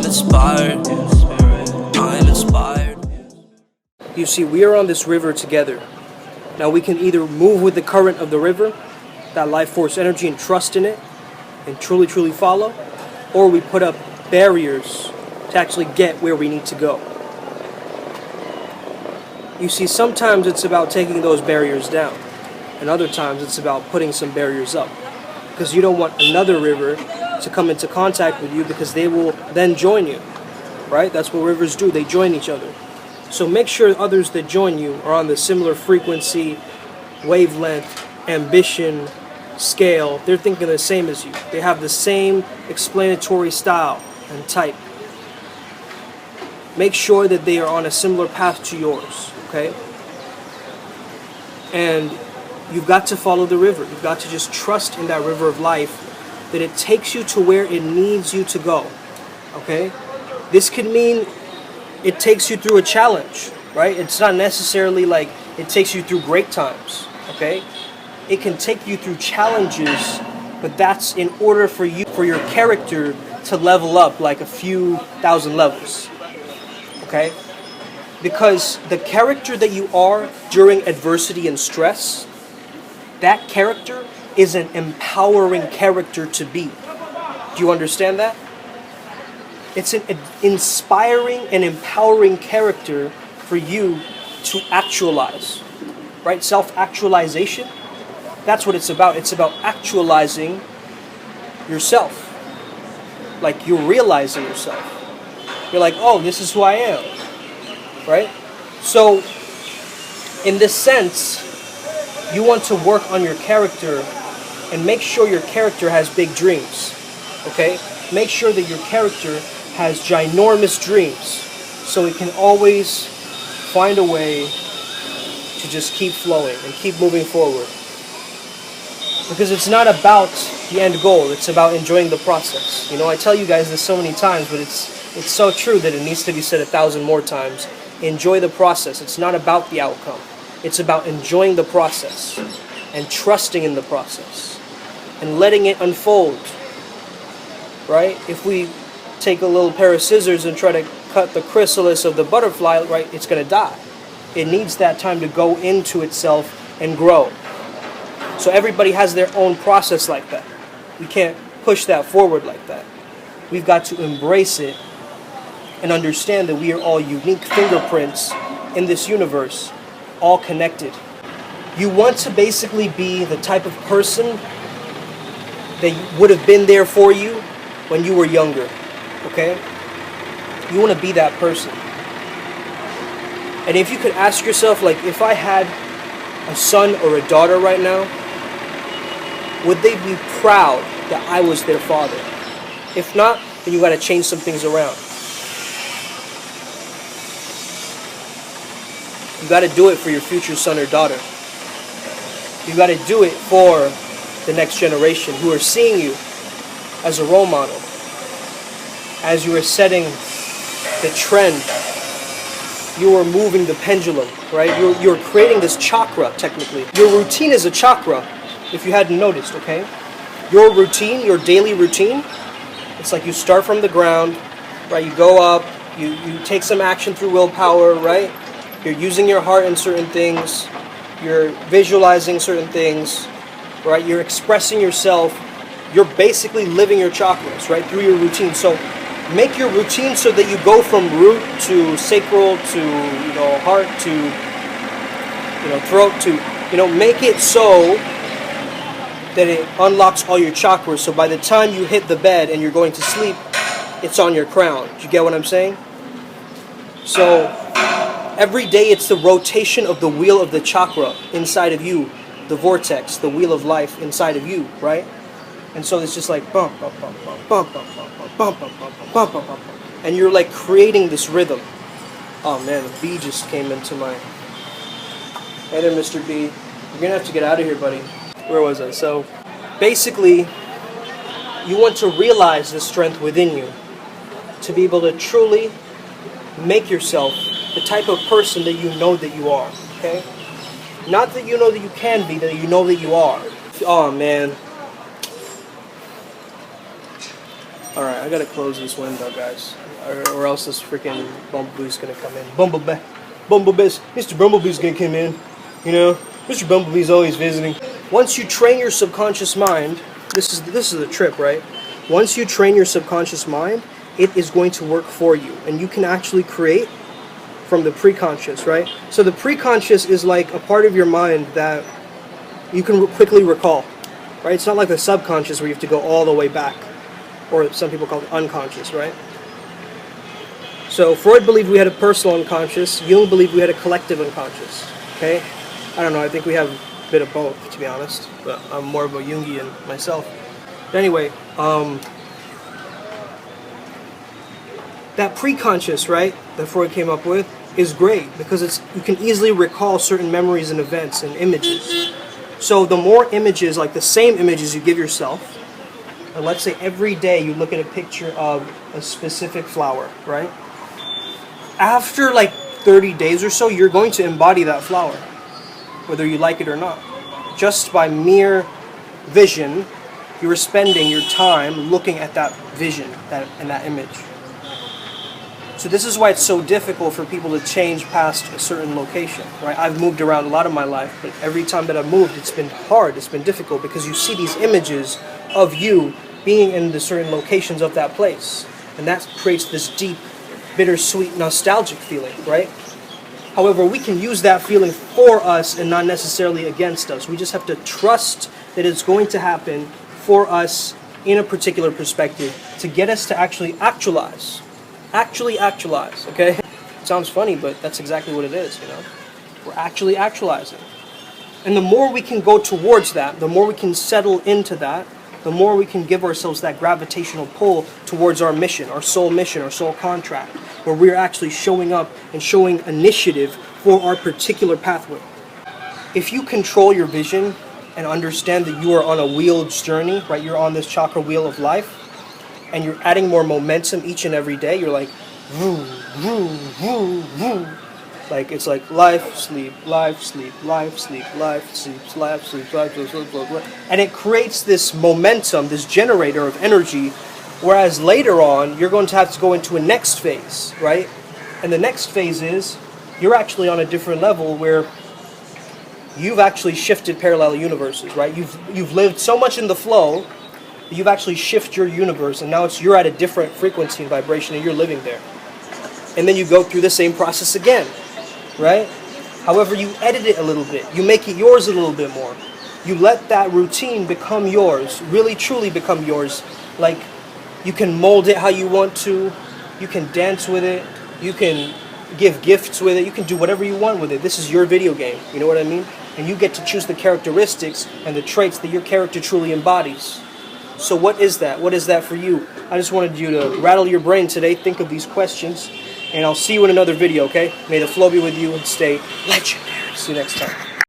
I'm inspired. I'm inspired. You see, we are on this river together. Now we can either move with the current of the river, that life force energy, and trust in it, and truly follow, or we put up barriers to actually get where we need to go. You see, sometimes it's about taking those barriers down, and other times it's about putting some barriers up, because you don't want another river to come into contact with you, because they will then join you, right? That's what rivers do, they join each other. So make sure others that join you are on the similar frequency, wavelength, ambition, scale. They're thinking the same as you. They have the same explanatory style and type. Make sure that they are on a similar path to yours, okay? And you've got to follow the river. You've got to just trust in that river of life, that it takes you to where it needs you to go, okay? This could mean it takes you through a challenge, right? It's not necessarily like it takes you through great times, okay? It can take you through challenges, but that's in order for you, for your character to level up like a few thousand levels, okay? Because the character that you are during adversity and stress, that character is an empowering character to be. Do you understand that? It's an inspiring and empowering character for you to actualize, right? Self-actualization, that's what it's about. It's about actualizing yourself. Like you're realizing yourself. You're like, oh, this is who I am, right? So, in this sense, you want to work on your character and make sure your character has big dreams, okay? Make sure that your character has ginormous dreams, so it can always find a way to just keep flowing and keep moving forward. Because it's not about the end goal, it's about enjoying the process. You know, I tell you guys this so many times, but it's so true that it needs to be said 1,000 more times. Enjoy the process. It's not about the outcome. It's about enjoying the process and trusting in the process and letting it unfold, right? If we take a little pair of scissors and try to cut the chrysalis of the butterfly, right, it's going to die. It needs that time to go into itself and grow. So everybody has their own process like that. We can't push that forward like that. We've got to embrace it and understand that we are all unique fingerprints in this universe, all connected. You want to basically be the type of person that would have been there for you when you were younger. Okay? You want to be that person. And if you could ask yourself, like, if I had a son or a daughter right now, would they be proud that I was their father? If not, then you got to change some things around. You got to do it for your future son or daughter. You got to do it for the next generation who are seeing you as a role model. As you are setting the trend, you are moving the pendulum, right? You're creating this chakra, technically. Your routine is a chakra, if you hadn't noticed, okay? Your routine, your daily routine, it's like you start from the ground, right? You go up, you take some action through willpower, right? You're using your heart in certain things, you're visualizing certain things, right? You're expressing yourself, you're basically living your chakras, right? Through your routine. So make your routine so that you go from root to sacral to, heart to, throat to, make it so that it unlocks all your chakras. So by the time you hit the bed and you're going to sleep, it's on your crown. Do you get what I'm saying? So every day it's the rotation of the wheel of the chakra inside of you, the vortex, the wheel of life inside of you, right? And so it's just like bump, bump, bump, bump, bump, bump, bump, bump, bump, bump, bump, bump, bump, bump. And you're like creating this rhythm. Oh man, a bee just came into my... Hey there, Mr. B. You're gonna have to get out of here, buddy. Where was I? So, basically, you want to realize the strength within you to be able to truly make yourself the type of person that you know that you are, okay? Not that you know that you can be, that you know that you are. Oh man. Alright, I gotta close this window, guys. Or else this freaking Bumblebee's gonna come in. Bumblebee's, Mr. Bumblebee's gonna come in. You know, Mr. Bumblebee's always visiting. Once you train your subconscious mind, this is the trip, right? Once you train your subconscious mind, it is going to work for you. And you can actually create from the preconscious, right? So the preconscious is like a part of your mind that you can quickly recall, right? It's not like the subconscious where you have to go all the way back, or some people call it unconscious, right? So Freud believed we had a personal unconscious. Jung believed we had a collective unconscious, okay? I don't know, I think we have a bit of both, to be honest, but I'm more of a Jungian myself. But anyway, that preconscious, right, that Freud came up with is great because you can easily recall certain memories and events and images. So the more images, like the same images you give yourself, and let's say every day you look at a picture of a specific flower, right? After like 30 days or so, you're going to embody that flower, whether you like it or not. Just by mere vision, you're spending your time looking at that vision and that image. So this is why it's so difficult for people to change past a certain location, right? I've moved around a lot of my life, but every time that I've moved, it's been hard, it's been difficult, because you see these images of you being in the certain locations of that place. And that creates this deep, bittersweet, nostalgic feeling, right? However, we can use that feeling for us and not necessarily against us. We just have to trust that it's going to happen for us in a particular perspective to get us to actually actualize. Actualize, okay? It sounds funny, but that's exactly what it is, you know? We're actually actualizing. And the more we can go towards that, the more we can settle into that, the more we can give ourselves that gravitational pull towards our mission, our soul contract, where we're actually showing up and showing initiative for our particular pathway. If you control your vision and understand that you are on a wheeled journey, right? You're on this chakra wheel of life, and you're adding more momentum each and every day. You're like, vroom, vroom, vroom, vroom. Like, it's like life, sleep, life, sleep, life, sleep, life, sleep, life, sleep, life, sleep, blah, blah. And it creates this momentum, this generator of energy, whereas later on, you're going to have to go into a next phase, right? And the next phase is, you're actually on a different level where you've actually shifted parallel universes, right? You've lived so much in the flow, you've actually shifted your universe, and now you're at a different frequency and vibration, and you're living there. And then you go through the same process again, right? However, you edit it a little bit. You make it yours a little bit more. You let that routine become yours, really truly become yours. Like, you can mold it how you want to. You can dance with it. You can give gifts with it. You can do whatever you want with it. This is your video game. You know what I mean? And you get to choose the characteristics and the traits that your character truly embodies. So what is that? What is that for you? I just wanted you to rattle your brain today, think of these questions, and I'll see you in another video, okay? May the flow be with you and stay legendary. See you next time.